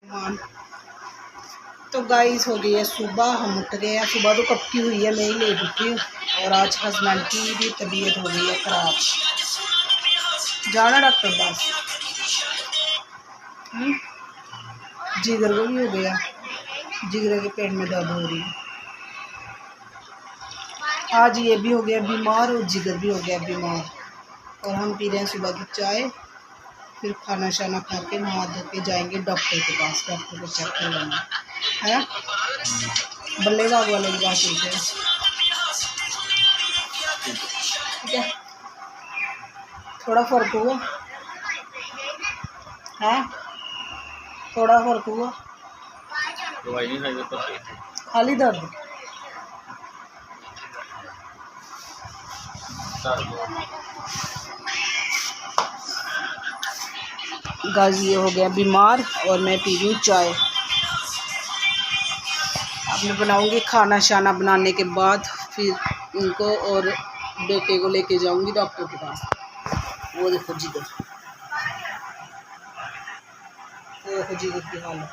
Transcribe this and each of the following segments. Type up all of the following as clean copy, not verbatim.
मान तो गाइस हो गई है सुबह, हम उठ गए हैं। सुबह तो कब की हुई है, मैं ही लेट उठी हूँ। और आज हस्बैंड की भी तबीयत हो गई है ख़राब, जाना डॉक्टर पास। जिगर को भी हो गया, जिगर के पेट में दर्द हो रही है। आज ये भी हो गया बीमार और जिगर भी हो गया बीमार। और हम पी रहे हैं सुबह की चाय, फिर खाना शाना खा के नहा धो के जाएंगे डॉक्टर के पास, डॉक्टर को चेक करवाना है। बल्ले बाग वाले की बात चलते हैं, ठीक है। थोड़ा फर्क हुआ है, थोड़ा फर्क हुआ, दवाई नहीं खाई तो खाली दर्द। गाजी ये हो गया बीमार और मैं पी रही हूँ चाय। अब मैं बनाऊँगी खाना शाना, बनाने के बाद फिर इनको और बेटे को लेके जाऊँगी डॉक्टर के पास। वो देखो जिगर, वो देखो जिगर की हालत।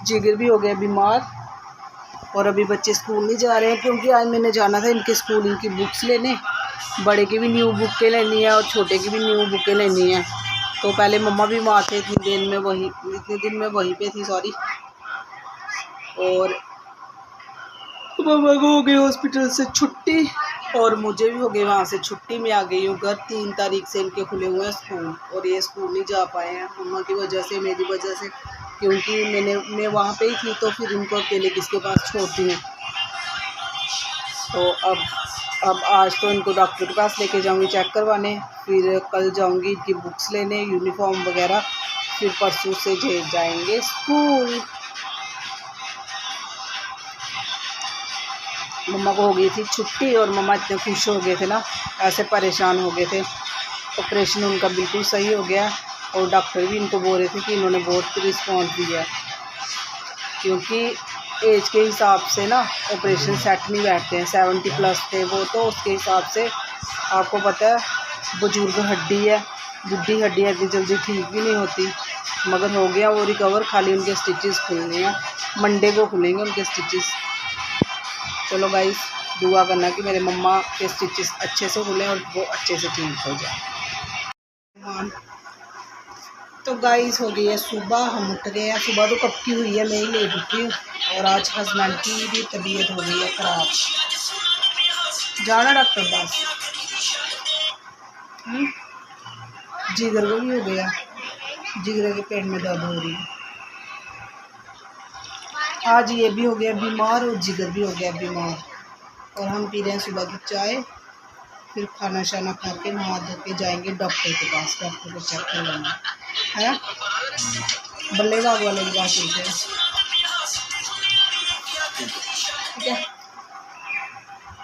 जिगर भी हो गया बीमार। और अभी बच्चे स्कूल नहीं जा रहे हैं क्योंकि आज मैंने जाना था इनके स्कूल, इनकी बुक्स लेने। बड़े की भी न्यू बुकें लेनी है और छोटे की भी न्यू बुकें लेनी है। तो पहले मम्मा भी वहाँ थे, इतने दिन में वहीं पे थी, सॉरी। और मम्मा को हो गई हॉस्पिटल से छुट्टी और मुझे भी हो गई वहाँ से छुट्टी। मैं आ गई हूँ घर। 3 तारीख से इनके खुले हुए हैं स्कूल और ये स्कूल नहीं जा पाए हैं मम्मा की वजह से, मेरी वजह से, क्योंकि मैं वहाँ पे ही थी। तो फिर इनको अकेले किसके पास छोड़ती हूँ। तो अब आज तो इनको डॉक्टर के पास लेके जाऊँगी चेक करवाने, फिर कल जाऊँगी इनकी बुक्स लेने, यूनिफॉर्म वगैरह, फिर परसों से जाएंगे स्कूल। मम्मा को हो गई थी छुट्टी और मम्मा इतने खुश हो गए थे ना, ऐसे परेशान हो गए थे। ऑपरेशन उनका बिल्कुल सही हो गया और डॉक्टर भी इनको बोल रहे थे कि इन्होंने बहुत रिस्पॉन्स दिया, क्योंकि एज के हिसाब से ना ऑपरेशन सेट नहीं बैठते हैं। 70 प्लस थे वो, तो उसके हिसाब से आपको पता है बुजुर्ग हड्डी है, बुढ़ी हड्डी इतनी जल्दी ठीक भी नहीं होती। मगर हो गया वो रिकवर, खाली उनके स्टिचेस खुलने हैं, मंडे को खुलेंगे उनके स्टिचेस। चलो गाइस, दुआ करना कि मेरे मम्मा के स्टिचेस अच्छे से खुलें और वो अच्छे से ठीक हो जाए। तो गाइस हो गई है सुबह, हम उठ गए हैं। सुबह तो कब की हुई है, मैं ही लेट उठी हूँ। और आज हस्बैंड की भी तबीयत हो गई है ख़राब, जाना डॉक्टर पास। जिगर को भी हो गया, जिगर के पेट में दर्द हो रही है। आज ये भी हो गया बीमार और जिगर भी हो गया बीमार। और हम पी रहे हैं सुबह की चाय, फिर खाना शाना खा के नहा धो के जाएंगे डॉक्टर के पास, डॉक्टर को चेक करवाना है। बल्ले बाग वाले की बात चलते हैं, ठीक है।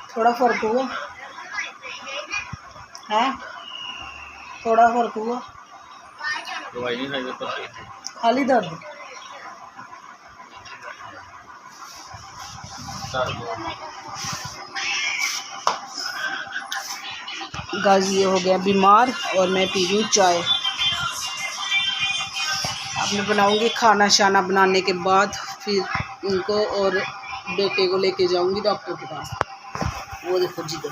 थोड़ा फर्क हुआ है, थोड़ा फर्क हुआ, दवाई नहीं खाई तो खाली दर्द। गाजी ये हो गया बीमार और मैं पी रही हूँ चाय। अब मैं बनाऊँगी खाना शाना, बनाने के बाद फिर इनको और बेटे को लेके जाऊँगी डॉक्टर के पास। वो देखो जिगर,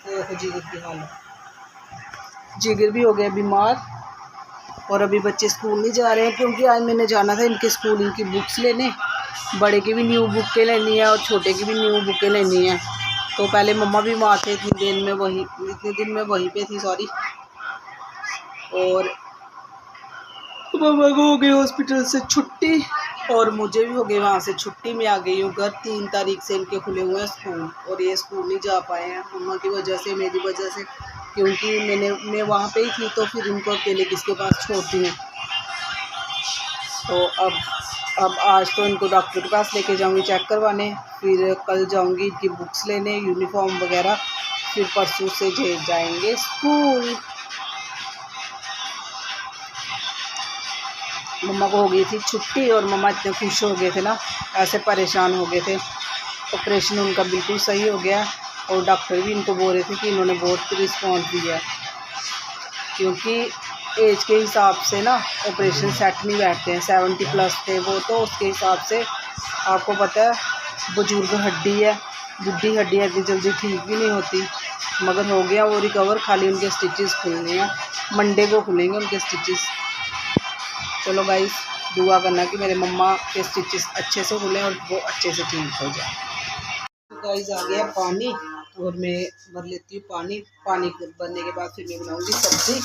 वो देखो जिगर की हालत। जिगर भी हो गया बीमार। और अभी बच्चे स्कूल नहीं जा रहे हैं क्योंकि आज मैंने जाना था इनके स्कूल, इनकी बुक्स लेने। बड़े की भी न्यू बुकें लेनी है और छोटे की भी न्यू बुकें लेनी है। तो पहले मम्मा भी वहाँ थे, इतने दिन में वहीं पे थी, सॉरी। और मम्मा को हो गई हॉस्पिटल से छुट्टी और मुझे भी हो गई वहाँ से छुट्टी। मैं आ गई हूँ घर। 3 तारीख से इनके खुले हुए हैं स्कूल और ये स्कूल नहीं जा पाए हैं मम्मा की वजह से, मेरी वजह से, क्योंकि मैं वहाँ पे ही थी। तो फिर इनको अकेले किसके पास छोड़ती हूँ। तो अब आज तो इनको डॉक्टर के पास लेके जाऊँगी चेक करवाने, फिर कल जाऊँगी इनकी बुक्स लेने, यूनिफॉर्म वगैरह, फिर परसों से जाएंगे स्कूल। मम्मा को हो गई थी छुट्टी और मम्मा इतने खुश हो गए थे ना, ऐसे परेशान हो गए थे। ऑपरेशन उनका बिल्कुल सही हो गया और डॉक्टर भी इनको बोल रहे थे कि इन्होंने बहुत रिस्पॉन्स दिया, क्योंकि एज के हिसाब से ना ऑपरेशन सेट नहीं बैठते हैं। 70+ थे वो, तो उसके हिसाब से आपको पता है बुजुर्ग हड्डी है, बुढ़ी हड्डी है, इतनी जल्दी ठीक भी नहीं होती। मगर हो गया वो रिकवर, खाली उनके स्टिचेस खुलने हैं, मंडे को खुलेंगे उनके स्टिचेस। चलो गाइस, दुआ करना कि मेरे मम्मा के स्टिचेस अच्छे से खुलें और वो अच्छे से ठीक हो जाए। तो गाइस आ गया पानी और मैं भर लेती हूँ पानी। पानी भरने के बाद फिर मैं बनाऊँगी सब्ज़ी,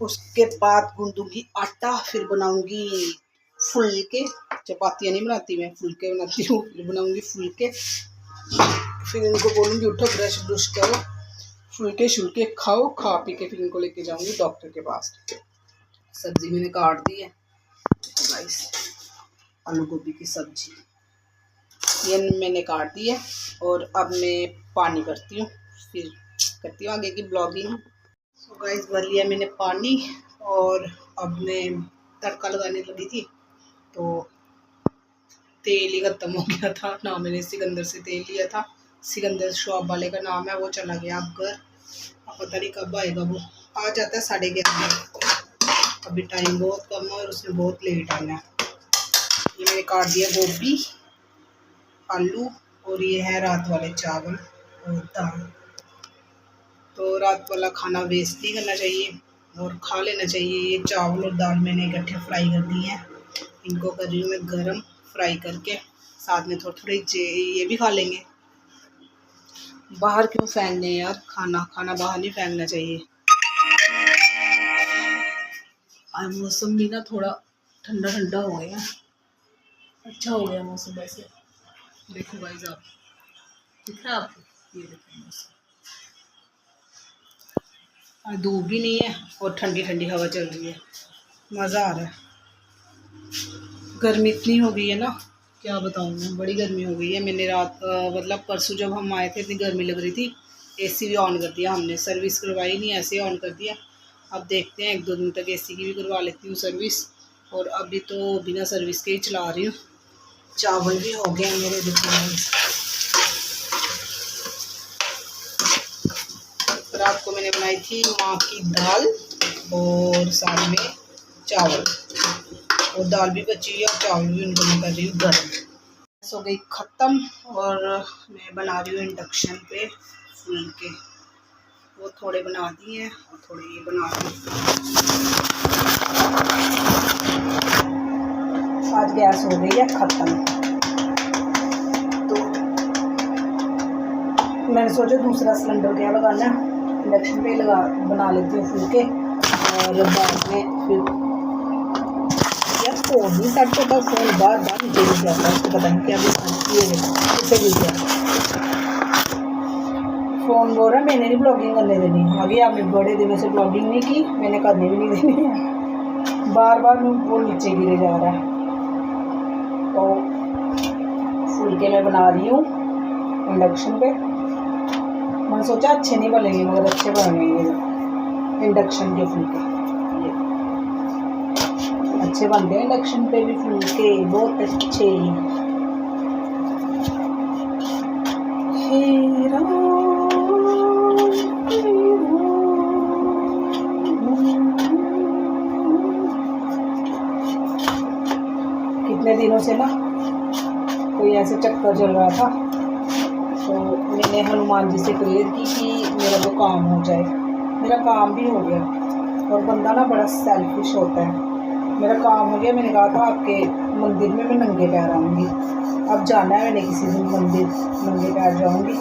उसके बाद गूंदूंगी आटा, फिर बनाऊँगी फुलके। चपातियाँ नहीं बनाती मैं, फुलके बनाती हूँ। फिर बनाऊँगी फुलके, फिर इनको बोलूँगी उठो ब्रश ब्रश करो, फुलके शुलके खाओ, खा पी के फिर इनको लेके जाऊँगी डॉक्टर के पास। सब्ज़ी मैंने काट दी है गाइस, आलू गोभी की सब्ज़ी ये मैंने काट दी है। और अब मैं पानी करती हूँ, फिर करती हूँ आगे की ब्लॉगिंग। सो गाइस, भर लिया मैंने पानी और अब मैं तड़का लगाने लगी थी तो तेल ही ख़त्म हो गया था ना। मैंने सिकंदर से तेल लिया था, सिकंदर शॉप वाले का नाम है, वो चला गया अब घर। अब पता नहीं कब आएगा, वो आ जाता है 11:30। अभी टाइम बहुत कम है और उसने बहुत लेट आना है। ये मैंने काट दिया गोभी, आलू, और ये है रात वाले चावल और दाल। तो रात वाला खाना वेस्ट नहीं करना चाहिए और खा लेना चाहिए। ये चावल और दाल मैंने इकट्ठे फ्राई कर दिए हैं, इनको कर रही हूँ मैं गरम, फ्राई करके साथ में थोड़ी थोड़ी ये भी खा लेंगे। बाहर क्यों फेंकने यार, खाना बाहर नहीं फेंकना चाहिए। आज मौसम भी ना थोड़ा ठंडा ठंडा हो गया, अच्छा हो गया मौसम। वैसे देखो गाइस, आप दिख रहा है आपको, ये देखो मौसम, आज धूप भी नहीं है और ठंडी ठंडी हवा चल रही है, मज़ा आ रहा है। गर्मी इतनी हो गई है ना, क्या बताऊँ मैं, बड़ी गर्मी हो गई है। मैंने रात मतलब परसों जब हम आए थे इतनी गर्मी लग रही थी, एसी भी ऑन कर दिया हमने, सर्विस करवाई नहीं, ऐसे ही ऑन कर दिया। अब देखते हैं 1-2 दिन तक एसी की भी करवा लेती हूँ सर्विस, और अभी तो बिना सर्विस के ही चला रही हूँ। चावल भी हो गए मेरे, रात को मैंने बनाई थी माँ की दाल और साथ में चावल, और दाल भी बची हुई है और चावल भी उनको मैं कर रही हूँ गर्म। हो गई ख़त्म और मैं बना रही हूँ इंडक्शन पे फुलके। वो थोड़े बना दिए हैं और थोड़े ये बना रही हूँ। आज गैस हो गई है ख़त्म, तो मैंने सोचा दूसरा सिलेंडर क्या लगाना है, इंडक्शन पे बना लेती हूँ फुलके। और बाद में फिर यार फ़ोन नहीं सेट होता, फ़ोन बार बार नीचे गिर जाता है, उसको पता नहीं क्या किसे गिर गया फ़ोन। बोल रहा है मैंने नहीं ब्लॉगिंग करने देनी, आगे आपने बड़े दिनों से ब्लॉगिंग नहीं की, मैंने करने भी नहीं देनी है, बार बार वो नीचे गिरे जा रहा है। तो फुलके मैं बना रही हूँ इंडक्शन पे। मैंने सोचा अच्छे नहीं बनेंगे मगर अच्छे बनेंगे इंडक्शन के फुलके, अच्छे बनते हैं इंडक्शन पे भी फुलके, बहुत अच्छे। कितने दिनों से ना कोई ऐसे चक्कर चल रहा था, तो मैंने हनुमान जी से प्रेयर की कि मेरा वो काम हो जाए। मेरा काम भी हो गया, और बंदा ना बड़ा सेल्फिश होता है। मेरा काम हो गया, मैंने कहा था आपके मंदिर में मैं नंगे पैर आऊँगी। अब जाना है मैंने किसी दिन मंदिर, नंगे पैर जाऊँगी,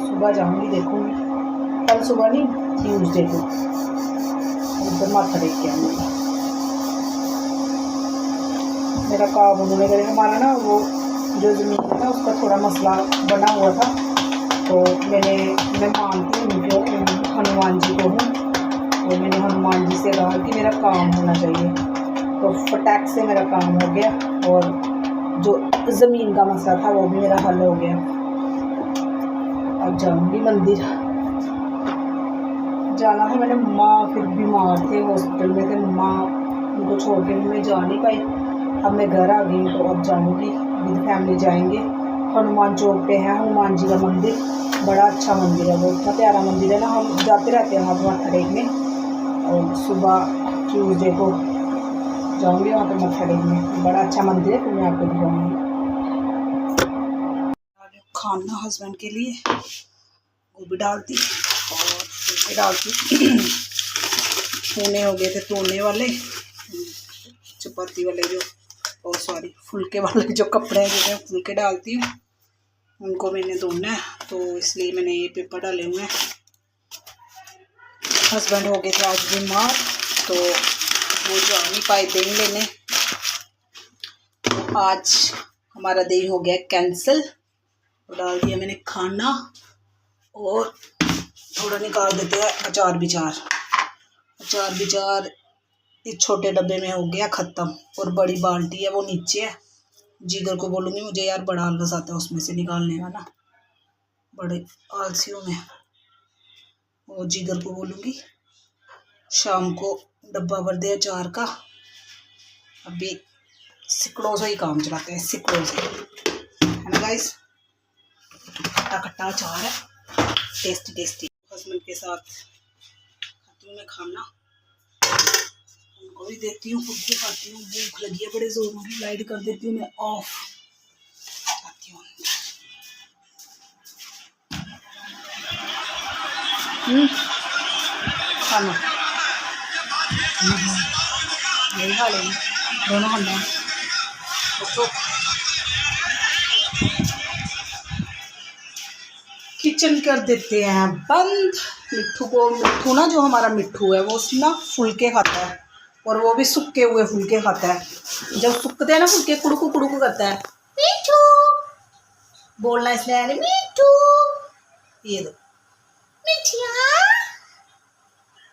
सुबह जाऊँगी, देखूँगी, कल सुबह नहीं ट्यूसडे को उधर माथा टेक के आऊँगी। मेरा काम उन्होंने करें, हमारा ना वो जो ज़मीन है ना उसका थोड़ा मसला बना हुआ था, तो मैं मानती हूँ जो हनुमान जी को हूँ, तो मैंने हनुमान जी से कहा कि मेरा काम होना चाहिए, तो फटाक से मेरा काम हो गया, और जो ज़मीन का मसला था वो भी मेरा हल हो गया। अब जाऊँगी मंदिर, जाना था मैंने। माँ फिर बीमार थे, हॉस्पिटल में थे, माँ उनको छोड़ के मैं जा नहीं पाई। अब मैं घर आ गई, तो अब जाऊँगी, विद फैमिली जाएंगे। हनुमान चौक पे है हनुमान जी का मंदिर, बड़ा अच्छा मंदिर है, वो इतना प्यारा मंदिर है ना, हम जाते रहते हैं वहाँ माथा टेकने। और सुबह ट्यूसडे को जाऊंगी वहाँ पे मत्था टेकने, बड़ा अच्छा मंदिर है, फिर मैं आपको दिखाऊंगी। खाना हस्बैंड के लिए गोभी डालती और फुलके डालती। तोने हो गए थे, तोने वाले चपाती वाले जो, और सॉरी फुलके वाले जो कपड़े हैं जो मैं फुलके डालती हूँ, उनको मैंने धोना है, तो इसलिए मैंने ये पेपर डाले हुए हैं। हस्बैंड हो गए थे आज बीमार, तो वो जा नहीं पाए दही लेने, तो आज हमारा दही हो गया कैंसिल। तो डाल दिया मैंने खाना और थोड़ा निकाल देते हैं अचार बिचार। अचार बिचार इस छोटे डब्बे में हो गया ख़त्म, और बड़ी बाल्टी है वो नीचे है। जिगर को बोलूँगी, मुझे यार बड़ा आलस आता है उसमें से निकालने का ना, बड़े आलसियों में। और जिगर को बोलूँगी शाम को डब्बा भर दे अचार का। अभी सिकड़ों से ही काम चलाते हैं, सिकड़ों से, है ना गाइस। खट्टा खट्टा अचार है, टेस्टी टेस्टी। हस्बैंड के साथ खाती हूँ मैं खाना, उनको भी देती हूँ, खुद भी खाती हूँ। भूख लगी है बड़े जोरों की। लाइट कर देती हूँ मैं ऑफ, खाती हूँ। खाना नहीं खा लेंगे, दोनों खाना है तो। किचन कर देते हैं बंद। मिट्ठू ना, जो हमारा मिट्ठू है वो ना फुलके खाता है, और वो भी सूखे हुए फुलके खाता है। जब सूखते हैं ना फुलके, कुड़कू कुड़कू करता है, मिट्ठू बोलना इसलिए मिट्ठू। ये दो मिठिया,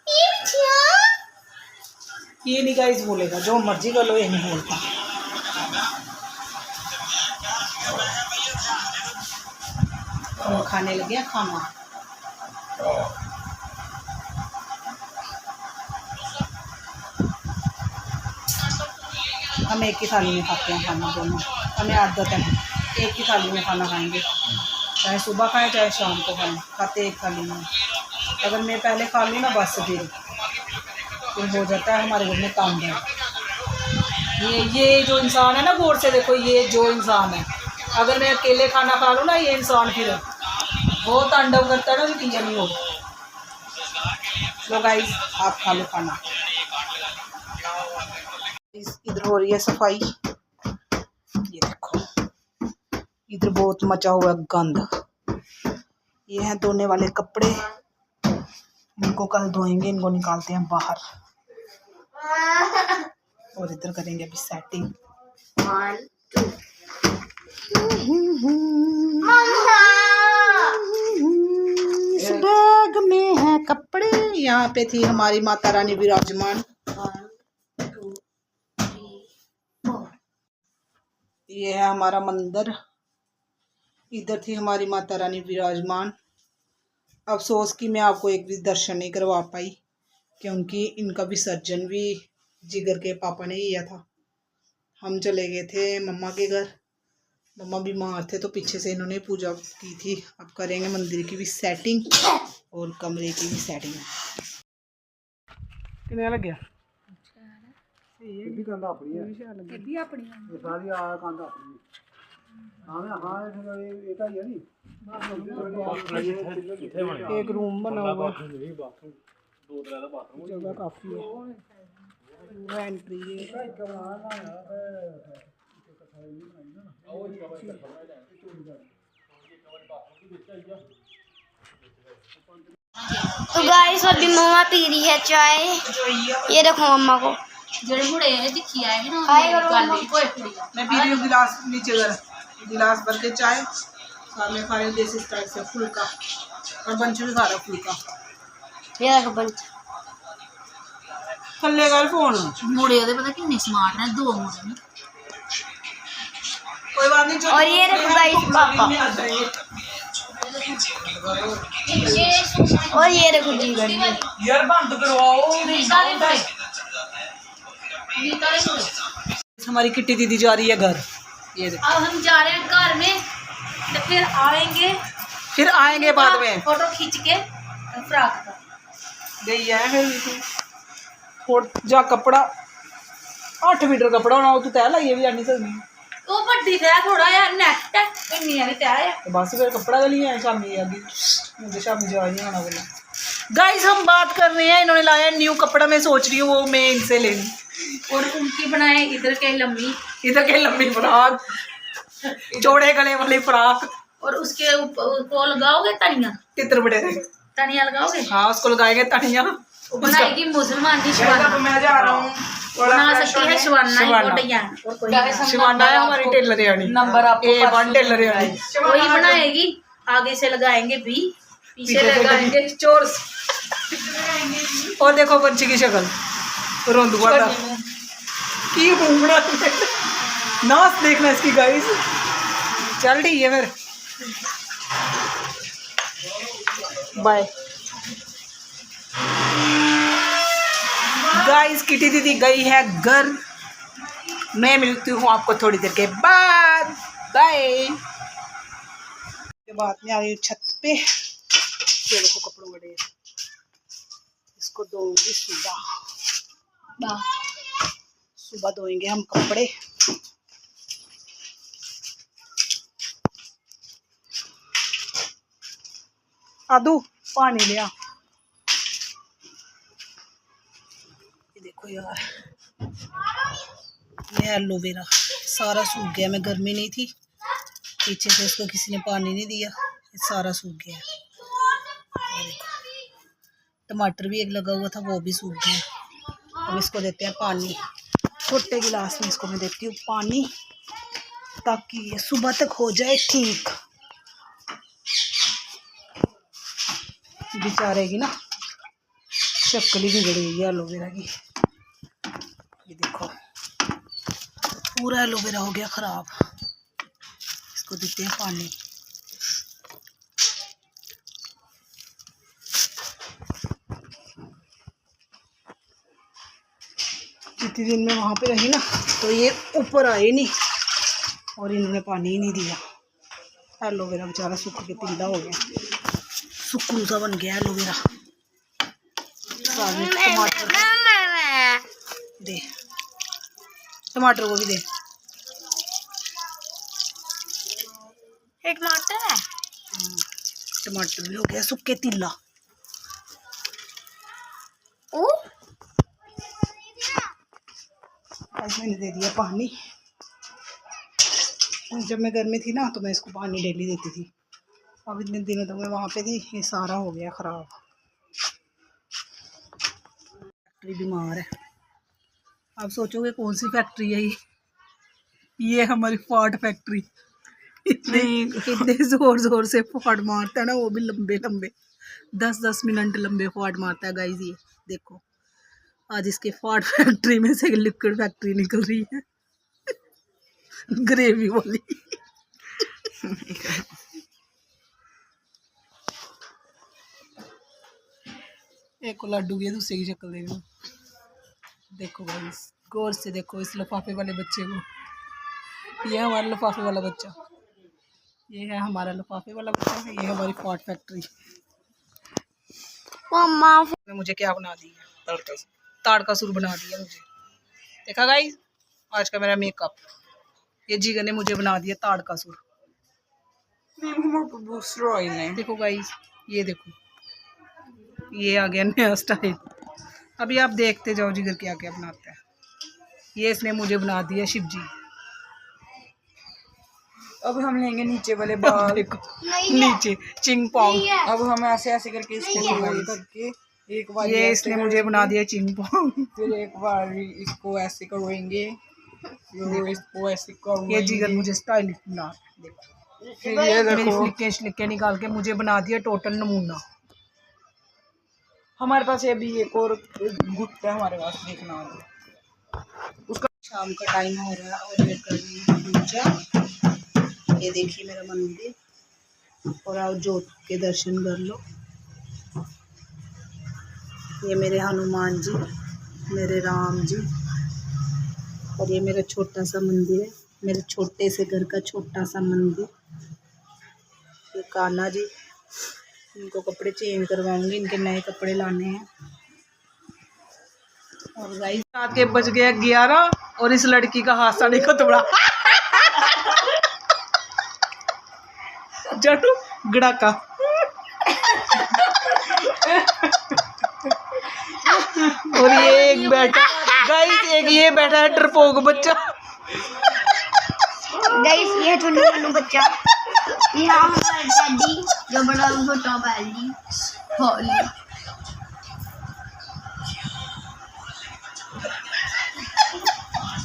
ये मिठिया, ये नहीं गाइस बोलेगा, जो मर्जी कर लो ये नहीं बोलता। और खाने लगे खाना। हम एक ही थाली में खाते हैं खाना, दोनों हमें आदत है, एक ही थाली में खाना खाएंगे, चाहे सुबह खाएं चाहे शाम को खाएं, खाते एक थाली में। अगर मैं पहले खा लूँ ना बस फिर हो जाता है हमारे घर में काम है। ये जो इंसान है ना, गौर से देखो, ये जो इंसान है, अगर मैं अकेले खाना खा लूँ ना, ये इंसान फिर बहुत तांडव करता है ना, तो क्लियर नहीं होगा। लो गाइस आप खा लो खाना। इधर हो रही है सफाई, ये देखो इधर बहुत मचा हुआ है गंद। ये हैं धोने वाले कपड़े, इनको कल धोएंगे, इनको निकालते हैं बाहर, और इधर करेंगे अभी सेटिंग। 1 2 इस बैग में है कपड़े। यहाँ पे थी हमारी माता रानी विराजमान। 1 2 3 4। ये है हमारा मंदिर, इधर थी हमारी माता रानी विराजमान। अफसोस कि मैं आपको एक भी दर्शन नहीं करवा पाई, क्योंकि इनका विसर्जन भी जिगर के पापा ने किया था। हम चले गए थे मम्मा के घर, मम्मा बीमार थे तो पीछे से इन्होंने पूजा की थी। अब करेंगे मंदिर की भी सेटिंग और कमरे की भी सेटिंग। कितने लग गया? ये भी कंधा अपनी है, ये भी अपनी है, ये सारी आ कंधा अपनी है। हाँ ये का ही है नी, एक रूम बना हुआ है, जगह काफी है, एंट्री है। तो गाइस अभी मम्मा पी रही है चाय, ये देखो मम्मा को मैं पी रही हूँ गिलास, नीचे गिलास भर के चाय, सामने खा रही हूँ देसी स्टाइल से फुल्का, और बंचू भी खा रहा फुल्का। ये देखो बंच थल्ले कर फोन मुड़े ओदे पता कितने स्मार्ट हैं, 2 मुड़े ने। कोई बात नहीं। और ये देखो गाइस पापा, और ये देखो जी गड़ी यार बंद करवाओ। हमारी किट्टी दीदी जा रही है घर, ये देखो। अब हम जा रहे हैं घर में, तो फिर आएंगे बाद में फोटो खींच के फ्रॉक का गई है फिर और जा कपड़ा 8 मीटर कपड़ा होना तू तैयार लाइए भी आनी सकती वो बड़ी तैयार थोड़ा यार नेट है इन्नी यानी तैयार है तो बस फिर कपड़ा का लिया है शामी अभी मुझे शामी जा नहीं आना बोला। गाइस हम बात कर रहे हैं, इन्होंने लाया न्यू कपड़ा, मैं सोच रही हूँ वो मैं इनसे ले लूँ। और उनकी बनाए इधर के लंबी फ्राक, चौड़े गले वाली फ्राक, और उसके ऊपर को लगाओगे तनिया तितर बड़े लगाओगे। हाँ उसको लगाएंगे तनिया। वो बनाएगी मुसलमान की शिवाना। मैं जा रहा हूँ बना सकती है शिवाना और डिजाइन और कोई शिवाना है हमारी टेलर यानी नंबर आपको A1 टेलर यानी वही बनाएगी। आगे से लगाएंगे भी, पीछे लगाएंगे चोर्स। और देखो बच्ची की शक्ल रोंद वाला की मुंगड़ा नाच देखना इसकी गाइस। चल ठीक है फिर बाय गाइस। किटी दीदी गई है घर, मैं मिलती हूँ आपको थोड़ी देर के बाद। बाय। के बाद में आई छत पे, ये देखो कपड़ों बड़े, इसको धोऊंगी सुबह धोएंगे हम कपड़े। आदू पानी लिया। ये देखो यार ये एलोवेरा सारा सूख गया, मैं गर्मी नहीं थी, पीछे से इसको किसी ने पानी नहीं दिया, ये सारा सूख गया। ये देखो टमाटर भी एक लगा हुआ था वो भी सूख गया। अब इसको देते हैं पानी, छोटे गिलास में इसको मैं देती हूँ पानी ताकि ये सुबह तक हो जाए ठीक। बेचारेगी ना शक्ल ही बिगड़ेगी एलोवेरा की। ये देखो पूरा एलोवेरा हो गया खराब, इसको देते हैं पानी। जितने दिन में वहाँ पे रही ना तो ये ऊपर आए नहीं और इन्होंने पानी ही नहीं दिया। एलोवेरा बेचारा सूख के तिल्ला हो गया, सुक्कू सा बन गया एलोवेरा। टमाटर दे, टमाटर को भी दे। टमाटर है, टमाटर भी हो गया सूखे तिल्ला। आज मैंने दे दिया पानी, जब मैं घर में थी ना तो मैं इसको पानी डेली देती थी। अब इतने दिनों तक मैं वहाँ पे थी, ये सारा हो गया ख़राब। फैक्ट्री बीमार है। आप सोचोगे कौन सी फैक्ट्री है ये हमारी फॉर्ड फैक्ट्री। इतने ज़ोर ज़ोर से फॉर्ड मारता है ना, वो भी लंबे लंबे 10-10 मिनट लंबे फॉर्ड मारता है गाइस। ये देखो आज इसके फॉर्ड फैक्ट्री में से लिक्विड फैक्ट्री निकल रही है ग्रेवी वाली। एक को लड्डू की दूसरे की शक्ल देखो। देखो भाई गौर से देखो इस लिफाफे वाले बच्चे को। ये है हमारा लिफाफे वाला बच्चा, ये है हमारा लिफाफे वाला बच्चा, ये है हमारी फॉर्ड फैक्ट्री। मुझे क्या बना दिया, ताड़का सुर बना दिया मुझे। देखा गाइस आज का मेरा मेकअप, ये जीगर ने मुझे बना दिया ताड़का सुर। देखो गाइस ये देखो ये आ गया नया स्टाइल। अभी आप देखते जाओ जिगर क्या क्या बनाता है। ये इसने मुझे बना दिया शिव जी। अब हम लेंगे नीचे वाले बाल, देखो नीचे चिंग पोंग। अब हम ऐसे ऐसे करके इसको गोल करके एक बार ये इसने मुझे बना दिया चिंग पोंग। फिर एक बार इसको ऐसे करेंगे, फिर इसको ऐसे करेंगे। ये जिगर मुझे स्टाइलिश बना, देखो फिर ये मेरी देखो फ्लिके निकाल के मुझे बना दिया टोटल नमूना। हमारे पास ये भी एक और गुट है हमारे पास, देखना उसका। शाम का टाइम हो रहा है और मैं कर रही हूँ पूजा। ये देखिए मेरा मंदिर, और आओ जोत के दर्शन कर लो। ये मेरे हनुमान जी, मेरे राम जी, और ये मेरा छोटा सा मंदिर है, मेरे छोटे से घर का छोटा सा मंदिर। ये कान्हा जी, इनको कपड़े चेंज करवाऊंगी, इनके नए कपड़े लाने हैं। और गाइस रात के बज गए 11 और इस लड़की का हादसा देखो थोड़ा जटू गड़ाका और ये एक बैठा गाइस, एक ये बैठा है डरपोक बच्चा। गाइस ये छोटू बच्चा, ये हमारा डैडी जो बड़ा छोटा बैली होली।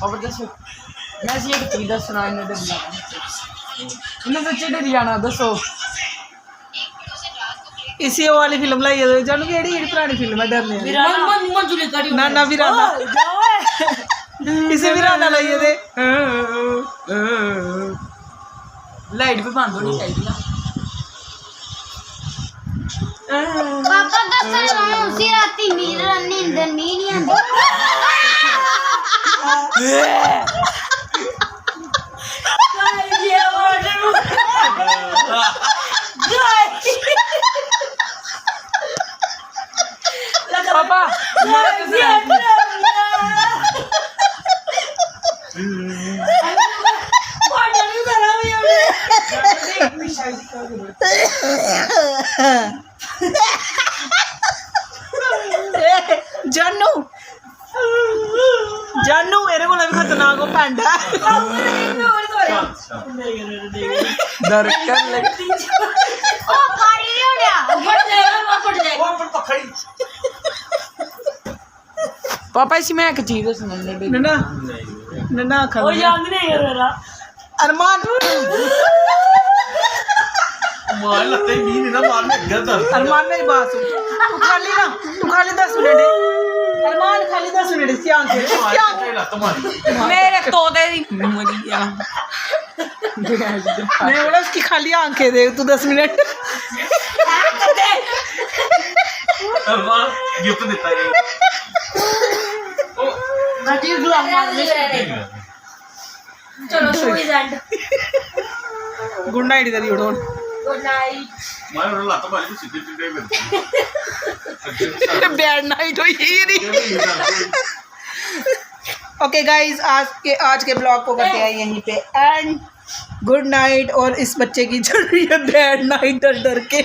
और दसो मैं एक चीज दसना इन्हें डर जाना, इन्हें सच्चे डर जाना। दसो इसी वाली फिल्म लाई है जानू केड़ी जेडी पुरानी फिल्म है डरने वाली मंजूरी करी ना ना वीराना इसे वीराना लाई है दे लाइट भी बंद होनी चाहिए ना। पापा दस उसी राती मेरा नींद नहीं आती। पापा जानू जानू मेरे को भी खतरनाक हो पैंडा डर कर लगती। ओ पानी नहीं उड़ा पड़ जाएगा पापा इसी में एक चीज दसना नन्ना नन्ना खा वो याद नहीं है मेरा। अरमान मार लगता ही नहीं ना मार में गया दर्द अरमान नहीं बात सुन तू खाली 10 मिनट अरमान खाली 10 मिनट इसकी आंखें तुम्हारी मेरे तोते दी मरी गया। मैं बोला उसकी खाली आंखें दे तू 10 मिनट गिफ्ट देता है चलो show is and. Good night इधर ही उड़ो गुड नाइट। मार और लात मारी सीधे सीधे में बैड नाइट हुई ये नहीं। ओके गाइज आज के ब्लॉग को करते हैं यहीं पे एंड गुड नाइट। और इस बच्चे की चल रही है बैड नाइट डर डर के